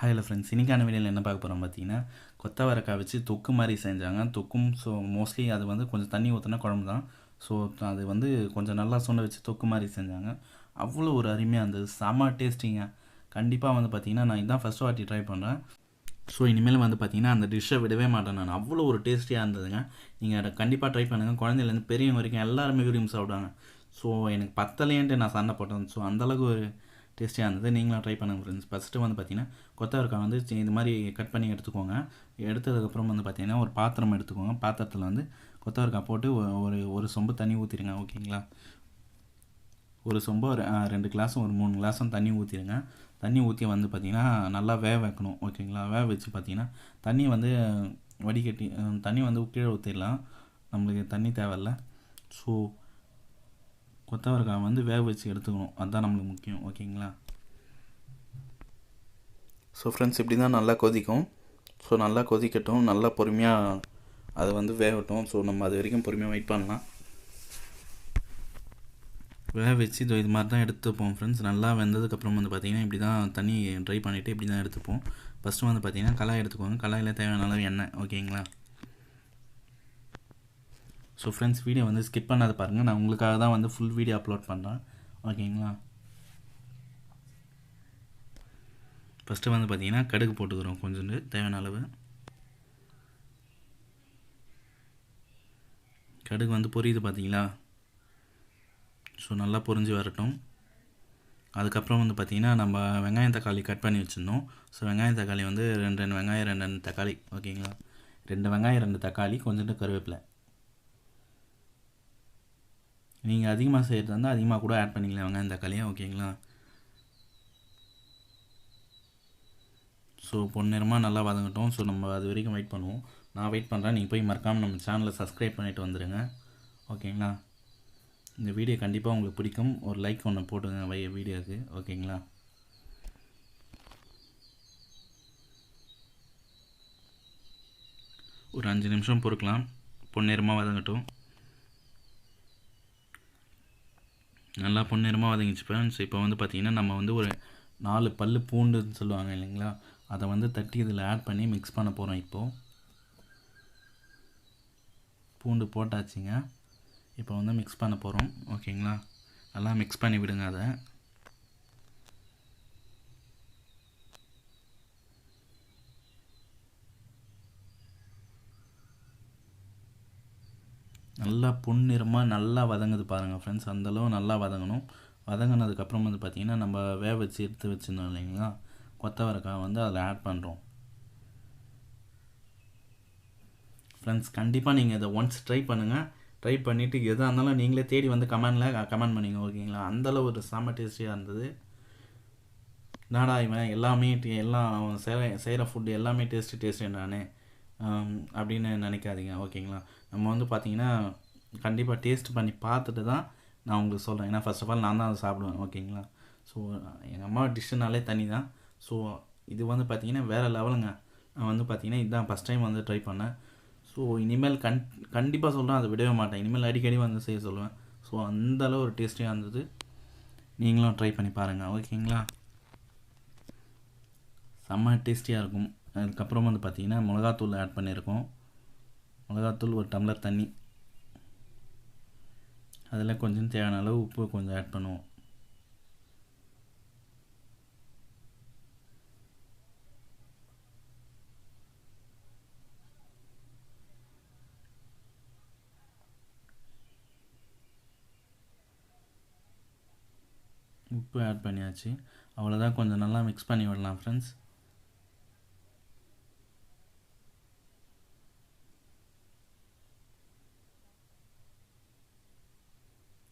Hi hello friends, இன்றைக்கான வீடியோவில் என்ன பார்க்க போகிறோம் பார்த்தீங்கன்னா, கொத்தவரக்காய் வச்சு தொக்கு மாதிரி செஞ்சாங்க. தொக்கும் மோஸ்ட்லி அது கொஞ்சம் தண்ணி ஊற்றினா குழம்பு தான். ஸோ அது கொஞ்சம் நல்லா சுண்ட வச்சு தொக்கு மாதிரி செஞ்சாங்க. அவ்வளோ ஒரு அருமையாக இருந்தது, செம்ம டேஸ்டிங்க. கண்டிப்பாக பார்த்தீங்கன்னா நான் இதான் ஃபஸ்ட் வாட்டி ட்ரை பண்ணுறேன். ஸோ இனிமேல் பார்த்தீங்கன்னா அந்த டிஷ்ஷை விடவே மாட்டேன் நான். அவ்வளோ ஒரு டேஸ்டியாக இருந்ததுங்க. நீங்கள் அதை கண்டிப்பாக ட்ரை பண்ணுங்கள். குழந்தைலேருந்து பெரியவங்க வரைக்கும் எல்லாருமே விரும்பி சாப்பிடுவாங்க. ஸோ எனக்கு பத்தலையேன்ட்டு நான் சண்டை போட்டேன். ஸோ அந்தளவுக்கு ஒரு டேஸ்டியாக இருந்தது. நீங்களும் ட்ரை பண்ணுங்கள் ஃப்ரெண்ட்ஸ். ஃபஸ்ட்டு பார்த்தீங்கன்னா கொத்தவரக்காய் இது மாதிரி கட் பண்ணி எடுத்துக்கோங்க. எடுத்ததுக்கப்புறம் பார்த்தீங்கன்னா ஒரு பாத்திரம் எடுத்துக்கோங்க. பாத்திரத்தில் கொத்தவரக்காய் போட்டு ஒரு சொம்பு தண்ணி ஊற்றிடுங்க. ஓகேங்களா? ஒரு சொம்பு 2 கிளாஸும் ஒரு 3 கிளாஸும் தண்ணி ஊற்றிடுங்க. தண்ணி ஊற்றி பார்த்தீங்கன்னா நல்லா வேக வைக்கணும். ஓகேங்களா? வேக வச்சு பார்த்தீங்கன்னா தண்ணி வடிகட்டி தண்ணி கீழே ஊற்றிடலாம். நம்மளுக்கு தண்ணி தேவையில்ல. ஸோ கொத்தவரக்காய் வேக வச்சு எடுத்துக்கணும். அதுதான் நம்மளுக்கு முக்கியம். ஓகேங்களா? ஸோ ஃப்ரெண்ட்ஸ், இப்படி தான் நல்லா கொதிக்கும். ஸோ நல்லா கொதிக்கட்டும், நல்லா பொறுமையாக அது வேகட்டும். ஸோ நம்ம அது வரைக்கும் பொறுமையாக வெயிட் பண்ணலாம். வேக வச்சு இது மாதிரி தான் எடுத்துப்போம் ஃப்ரெண்ட்ஸ். நல்லா வெந்ததுக்கப்புறம் பார்த்திங்கன்னா இப்படி தான் தண்ணி ட்ரை பண்ணிவிட்டு இப்படி தான் எடுத்துப்போம். ஃபஸ்ட்டு பார்த்திங்கன்னா கடாய் எடுத்துக்கோங்க. கடாயில் தேவையான அளவு எண்ணெய். ஓகேங்களா? ஸோ ஃப்ரெண்ட்ஸ், வீடியோ ஸ்கிப் பண்ணாத பாருங்கள். நான் உங்களுக்காக தான் ஃபுல் வீடியோ அப்லோட் பண்ணுறேன். ஓகேங்களா? ஃபஸ்ட்டு பார்த்திங்கன்னா கடுகு போட்டுக்கிறோம். கொஞ்சோண்டு தேவையான அளவு கடுகு பொரியுது பார்த்தீங்களா? ஸோ நல்லா பொரிஞ்சு வரட்டும். அதுக்கப்புறம் பார்த்திங்கன்னா நம்ம வெங்காயம் தக்காளி கட் பண்ணி வச்சுருந்தோம். ஸோ வெங்காயம் தக்காளி 2 வெங்காயம் 2 தக்காளி. ஓகேங்களா? 2 வெங்காயம் 2 தக்காளி, கொஞ்சோண்டு கருவேப்பிலை. நீங்கள் அதிகமாக செய்கிறது இருந்தால் அதிகமாக கூட ஆட் பண்ணிக்கலாம் வெங்காயம் தக்காளியாக. ஓகேங்களா? ஸோ பொன்னிறமாக நல்லா வதங்கட்டும். ஸோ நம்ம அது வரைக்கும் வெயிட் பண்ணுவோம். நான் வெயிட் பண்ணுறேன். நீங்கள் போய் மறக்காமல் நம்ம சேனலை சப்ஸ்கிரைப் பண்ணிவிட்டு வந்துடுங்க. ஓகேங்களா? இந்த வீடியோ கண்டிப்பாக உங்களுக்கு பிடிக்கும். ஒரு லைக் ஒன்று போட்டுங்க வீடியோவுக்கு. ஓகேங்களா? ஒரு 5 நிமிஷம் பொறுக்கலாம். பொன்னிறமாக வதங்கட்டும். நல்லா பொன்னிறமாக வதங்கிச்சு ஃப்ரெண்ட்ஸ். இப்போ பார்த்திங்கன்னா நம்ம ஒரு 4 பல் பூண்டுன்னு சொல்லுவாங்க இல்லைங்களா, அதை தட்டி இதில் ஆட் பண்ணி மிக்ஸ் பண்ண போகிறோம். இப்போது பூண்டு போட்டாச்சுங்க. இப்போ மிக்ஸ் பண்ண போகிறோம். ஓகேங்களா? நல்லா மிக்ஸ் பண்ணி விடுங்க. அதை நல்லா பொன்னிறமாக நல்லா வதங்குது பாருங்கள் ஃப்ரெண்ட்ஸ். அந்தளவு நல்லா வதங்கணும். வதங்கினதுக்கப்புறம் பார்த்திங்கன்னா நம்ம வேக வச்சு எடுத்து வச்சுருந்தோம் இல்லைங்களா, கொத்தவரக்காய் அதில் ஆட் பண்ணுறோம். ஃப்ரெண்ட்ஸ், கண்டிப்பாக நீங்கள் இதை ஒன்ஸ் ட்ரை பண்ணுங்கள். ட்ரை பண்ணிவிட்டு எதாக இருந்தாலும் நீங்களே தேடி கமெண்டில் கமெண்ட் பண்ணிங்க. ஓகேங்களா? அந்தளவு ஒரு செம்ம டேஸ்டியாக இருந்தது. நாடா இவன் எல்லாமே எல்லாம் செய்கிற ஃபுட்டு எல்லாமே டேஸ்ட்டு நானே அப்படின்னு நினைக்காதீங்க. ஓகேங்களா? நம்ம பார்த்திங்கன்னா கண்டிப்பாக டேஸ்ட் பண்ணி பார்த்துட்டு தான் நான் உங்களுக்கு சொல்கிறேன். ஏன்னா ஃபர்ஸ்ட் ஆஃப் ஆல் நான் தான் அதை சாப்பிடுவேன். ஓகேங்களா? ஸோ எங்கள் அம்மா டிஷ்ஷுனாலே தனி தான். ஸோ இது பார்த்திங்கன்னா வேறு லெவலுங்க. நான் பார்த்திங்கன்னா இதுதான் ஃபஸ்ட் டைம் ட்ரை பண்ணேன். ஸோ இனிமேல் கண்டிப்பாக சொல்கிறேன், அதை விடவே மாட்டேன். இனிமேல் அடிக்கடி செய்ய சொல்லுவேன். ஸோ அந்தளவு ஒரு டேஸ்டியாக இருந்தது. நீங்களும் ட்ரை பண்ணி பாருங்கள். ஓகேங்களா? செம்ம டேஸ்டியாக இருக்கும். அதுக்கப்புறம் பார்த்திங்கன்னா மிளகாத்தூள் ஆட் பண்ணியிருக்கோம். மிளகாத்தூள் ஒரு டம்ளர் தண்ணி, அதில் கொஞ்சம் தேவையான அளவு உப்பு கொஞ்சம் ஆட் பண்ணுவோம். உப்பு ஆட் பண்ணியாச்சு. அவ்வளோதான். கொஞ்சம் நல்லா மிக்ஸ் பண்ணி விடலாம் ஃப்ரெண்ட்ஸ்.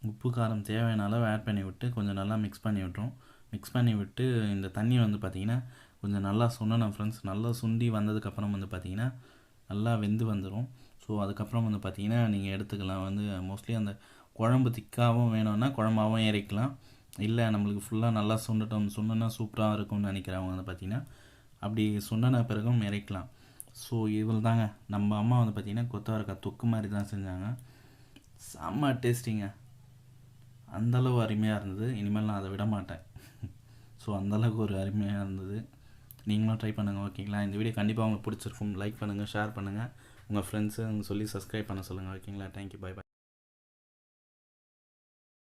உப்பு காரம் தேவையான அளவு ஆட் பண்ணி விட்டு கொஞ்சம் நல்லா மிக்ஸ் பண்ணி விட்டுரும். மிக்ஸ் பண்ணி விட்டு இந்த தண்ணி பார்த்திங்கன்னா கொஞ்சம் நல்லா சுண்டணும் ஃப்ரெண்ட்ஸ். நல்லா சுண்டி வந்ததுக்கப்புறம் பார்த்திங்கன்னா நல்லா வெந்து வந்துடும். ஸோ அதுக்கப்புறம் பார்த்திங்கன்னா நீங்கள் எடுத்துக்கலாம். மோஸ்ட்லி அந்த குழம்பு திக்காகவும் வேணும்னா குழம்பாகவும் இறக்கலாம். இல்லை நம்மளுக்கு ஃபுல்லாக நல்லா சுண்டுனா சூப்பராக இருக்கும்னு நினைக்கிறவங்க பார்த்திங்கன்னா அப்படி சுண்டின பிறகும் இறக்கலாம். ஸோ இவ்வளோ தாங்க. நம்ம அம்மா பார்த்திங்கன்னா கொத்தவரக்காய் தொக்கு மாதிரி தான் செஞ்சாங்க. செம்ம டேஸ்டிங்க. அந்தளவு அருமையாக இருந்தது. இனிமேல் நான் அதை விட மாட்டேன். ஸோ அந்தளவுக்கு ஒரு அருமையாக இருந்தது. நீங்களும் ட்ரை பண்ணுங்கள் ஓகேங்களா. இந்த வீடியோ கண்டிப்பாக உங்களுக்கு பிடிச்சிருக்கும். லைக் பண்ணுங்கள், ஷேர் பண்ணுங்கள், உங்கள் ஃப்ரெண்ட்ஸு சொல்லி சப்ஸ்கிரைப் பண்ண சொல்லுங்கள் ஓகேங்களா. Thank you, bye by.